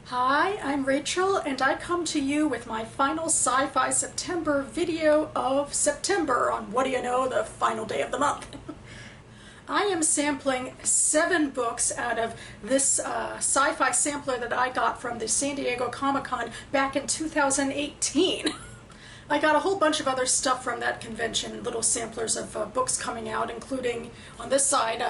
Hi, I'm Rachel, and I come to you with my final Sci-Fi September video of September on, what do you know, the final day of the month. I am sampling 7 books out of this sci-fi sampler that I got from the San Diego Comic-Con back in 2018. I got a whole bunch of other stuff from that convention, little samplers of books coming out, including, on this side,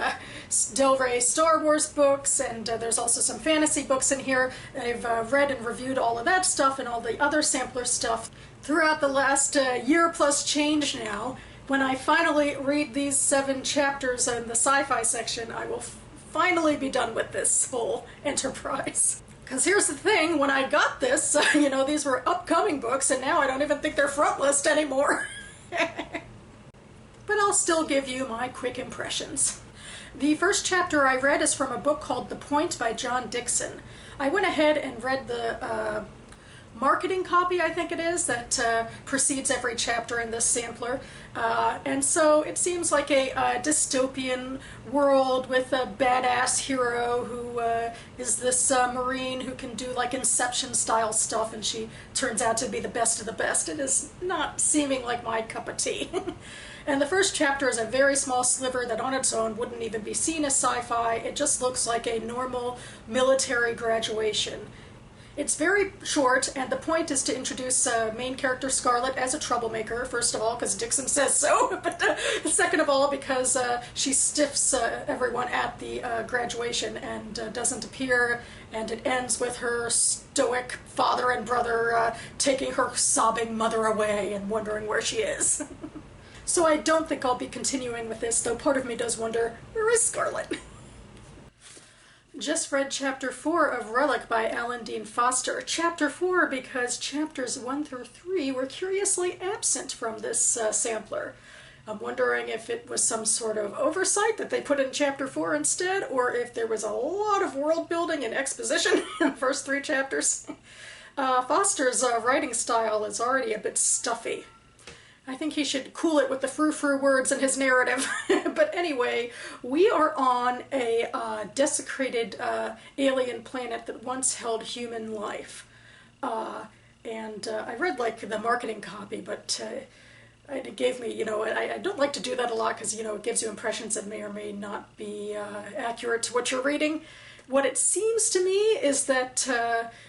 Del Rey Star Wars books, and there's also some fantasy books in here. I've read and reviewed all of that stuff and all the other sampler stuff throughout the last year plus change now. When I finally read these 7 chapters in the sci-fi section, I will finally be done with this whole enterprise. Because here's the thing, when I got this, these were upcoming books, and now I don't even think they're front list anymore. But I'll still give you my quick impressions. The first chapter I read is from a book called The Point by John Dixon. I went ahead and read the marketing copy, I think it is, that precedes every chapter in this sampler. And so it seems like a dystopian world with a badass hero who is this Marine who can do like Inception style stuff, and she turns out to be the best of the best. It is not seeming like my cup of tea. And the first chapter is a very small sliver that on its own wouldn't even be seen as sci-fi. It just looks like a normal military graduation. It's very short, and the point is to introduce main character Scarlet as a troublemaker, first of all, because Dixon says so, but second of all, because she stiffs everyone at the graduation and doesn't appear, and it ends with her stoic father and brother taking her sobbing mother away and wondering where she is. So I don't think I'll be continuing with this, though part of me does wonder, where is Scarlet? Just read Chapter 4 of Relic by Alan Dean Foster. Chapter 4 because Chapters 1 through 3 were curiously absent from this sampler. I'm wondering if it was some sort of oversight that they put in Chapter 4 instead, or if there was a lot of world building and exposition in the first 3 chapters. Foster's writing style is already a bit stuffy. I think he should cool it with the frou-frou words in his narrative. But anyway, we are on a desecrated alien planet that once held human life. And I read like the marketing copy, but it gave me, I don't like to do that a lot because, it gives you impressions that may or may not be accurate to what you're reading. What it seems to me is that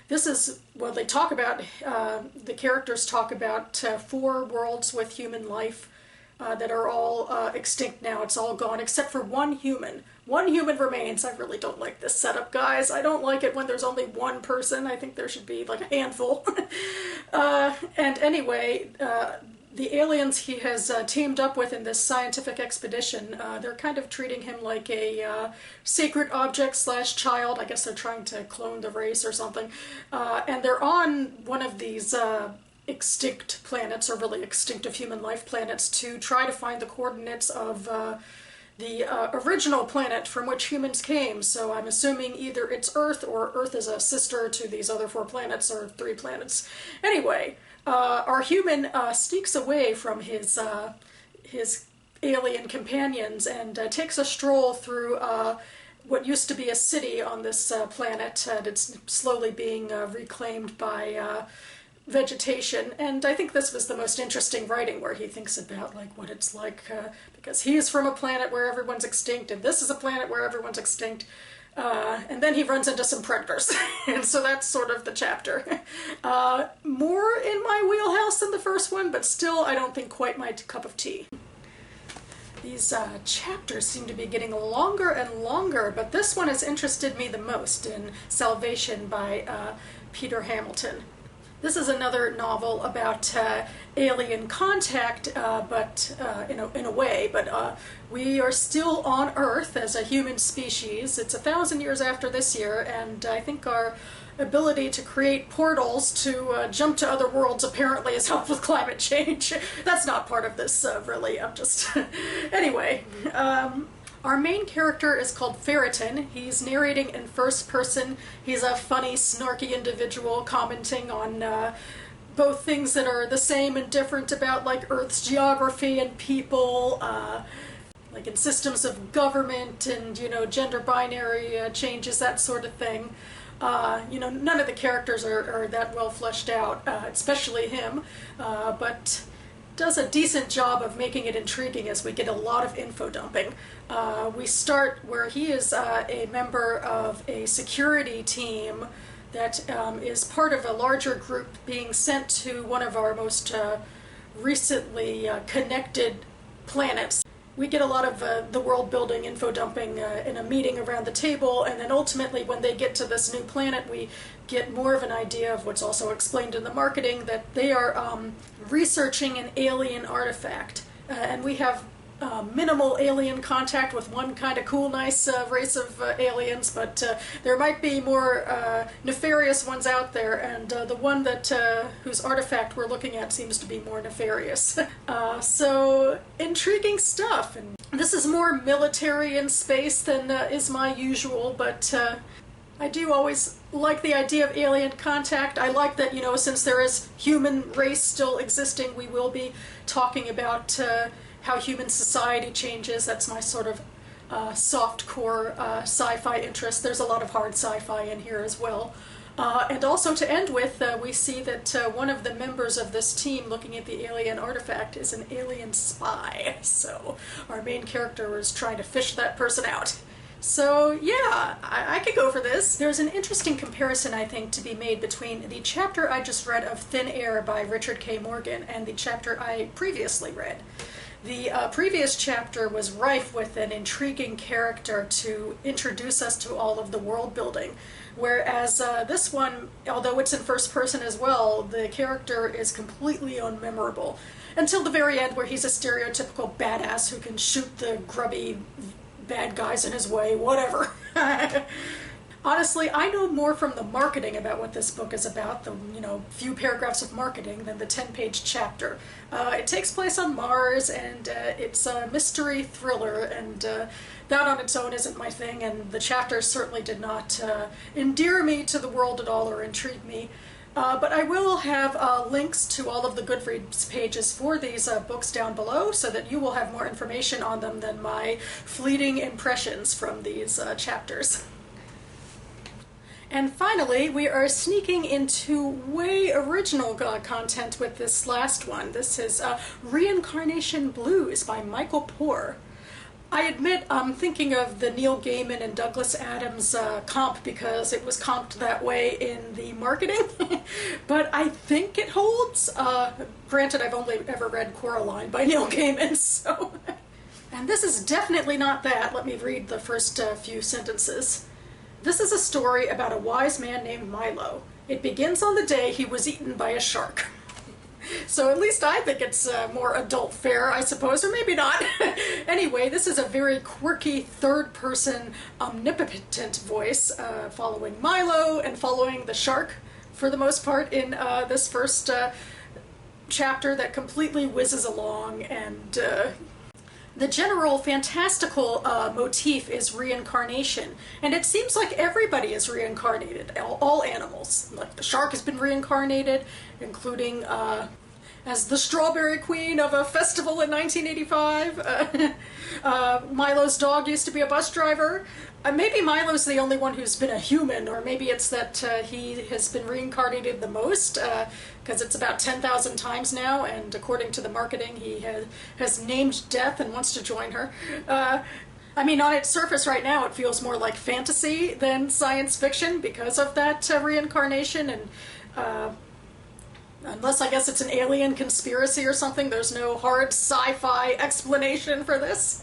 this is, well, they talk about, the characters talk about 4 worlds with human life that are all extinct now. It's all gone except for one human. One human remains. I really don't like this setup, guys. I don't like it when there's only one person. I think there should be like a handful. And anyway, the aliens he has teamed up with in this scientific expedition, they're kind of treating him like a sacred object / child. I guess they're trying to clone the race or something. And they're on one of these extinct planets, or really extinct of human life planets, to try to find the coordinates of the original planet from which humans came. So I'm assuming either it's Earth, or Earth is a sister to these other 4 planets, or 3 planets. Anyway, our human sneaks away from his alien companions and takes a stroll through what used to be a city on this planet that's slowly being reclaimed by vegetation. And I think this was the most interesting writing, where he thinks about like what it's like, because he's from a planet where everyone's extinct, and this is a planet where everyone's extinct. And then he runs into some predators, and so that's sort of the chapter. More in my wheelhouse than the first one, but still I don't think quite my cup of tea. These chapters seem to be getting longer and longer, but this one has interested me the most, in Salvation by Peter Hamilton. This is another novel about alien contact, but in a way, but we are still on Earth as a human species. It's 1,000 years after this year, and I think our ability to create portals to jump to other worlds apparently has helped with climate change. That's not part of this, really. I'm just... Anyway, our main character is called Ferritin. He's narrating in first person. He's a funny, snarky individual commenting on both things that are the same and different about like Earth's geography and people, like in systems of government and, gender binary changes, that sort of thing. None of the characters are that well fleshed out, especially him, but does a decent job of making it intriguing as we get a lot of info dumping. We start where he is a member of a security team that is part of a larger group being sent to one of our most recently connected planets. We get a lot of the world building info dumping in a meeting around the table, and then ultimately when they get to this new planet we get more of an idea of what's also explained in the marketing, that they are researching an alien artifact. And we have minimal alien contact with one kind of cool, nice race of aliens, but there might be more nefarious ones out there, and the one that whose artifact we're looking at seems to be more nefarious. So intriguing stuff, and this is more military in space than is my usual, but I do always like the idea of alien contact. I like that, since there is human race still existing, we will be talking about how human society changes. That's my sort of soft-core sci-fi interest. There's a lot of hard sci-fi in here as well. And also to end with, we see that one of the members of this team looking at the alien artifact is an alien spy. So our main character is trying to fish that person out. So yeah, I could go for this. There's an interesting comparison, I think, to be made between the chapter I just read of Thin Air by Richard K. Morgan and the chapter I previously read. The previous chapter was rife with an intriguing character to introduce us to all of the world building, whereas this one, although it's in first person as well, the character is completely unmemorable until the very end, where he's a stereotypical badass who can shoot the grubby bad guys in his way, whatever. Honestly, I know more from the marketing about what this book is about, the few paragraphs of marketing, than the 10-page chapter. It takes place on Mars, and it's a mystery thriller, and that on its own isn't my thing, and the chapters certainly did not endear me to the world at all or intrigue me. But I will have links to all of the Goodreads pages for these books down below, so that you will have more information on them than my fleeting impressions from these chapters. And finally, we are sneaking into way original content with this last one. This is Reincarnate Blues by Michael Poore. I admit I'm thinking of the Neil Gaiman and Douglas Adams comp because it was comped that way in the marketing, but I think it holds. Granted, I've only ever read Coraline by Neil Gaiman, so... And this is definitely not that. Let me read the first few sentences. This is a story about a wise man named Milo. It begins on the day he was eaten by a shark. So at least I think it's more adult fare, I suppose, or maybe not. Anyway, this is a very quirky third-person omnipotent voice following Milo and following the shark for the most part in this first chapter that completely whizzes along, and the general fantastical motif is reincarnation, and it seems like everybody is reincarnated, all animals. Like the shark has been reincarnated, including as the Strawberry Queen of a festival in 1985. Milo's dog used to be a bus driver. Maybe Milo's the only one who's been a human, or maybe it's that he has been reincarnated the most, because it's about 10,000 times now, and according to the marketing, he has named death and wants to join her. I mean, on its surface right now, it feels more like fantasy than science fiction because of that reincarnation, and unless I guess it's an alien conspiracy or something, there's no hard sci-fi explanation for this.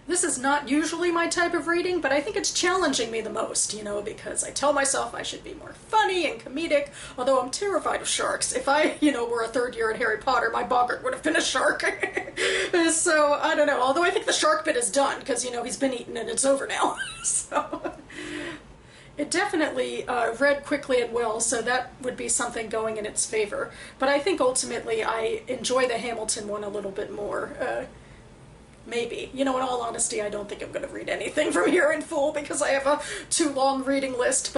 This is not usually my type of reading, but I think it's challenging me the most, because I tell myself I should be more funny and comedic, although I'm terrified of sharks. If I, were a third year at Harry Potter, my boggart would have been a shark. So, I don't know, although I think the shark bit is done, because, he's been eaten and it's over now. So, it definitely read quickly and well, so that would be something going in its favor. But I think ultimately I enjoy the Hamilton one a little bit more. Maybe. In all honesty, I don't think I'm going to read anything from here in full because I have a too long reading list.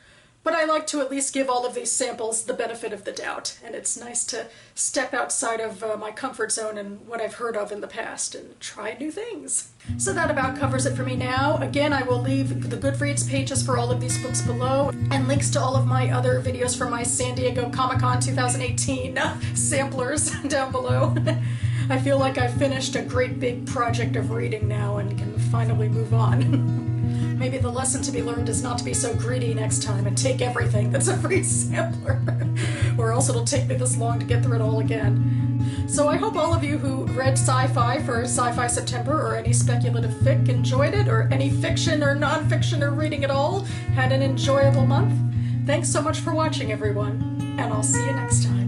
But I like to at least give all of these samples the benefit of the doubt, and it's nice to step outside of my comfort zone and what I've heard of in the past and try new things. So that about covers it for me now. Again, I will leave the Goodreads pages for all of these books below, and links to all of my other videos from my San Diego Comic-Con 2018 samplers down below. I feel like I've finished a great big project of reading now and can finally move on. Maybe the lesson to be learned is not to be so greedy next time and take everything that's a free sampler, or else it'll take me this long to get through it all again. So I hope all of you who read sci-fi for Sci-Fi September, or any speculative fic, enjoyed it, or any fiction or non-fiction or reading at all had an enjoyable month. Thanks so much for watching, everyone, and I'll see you next time.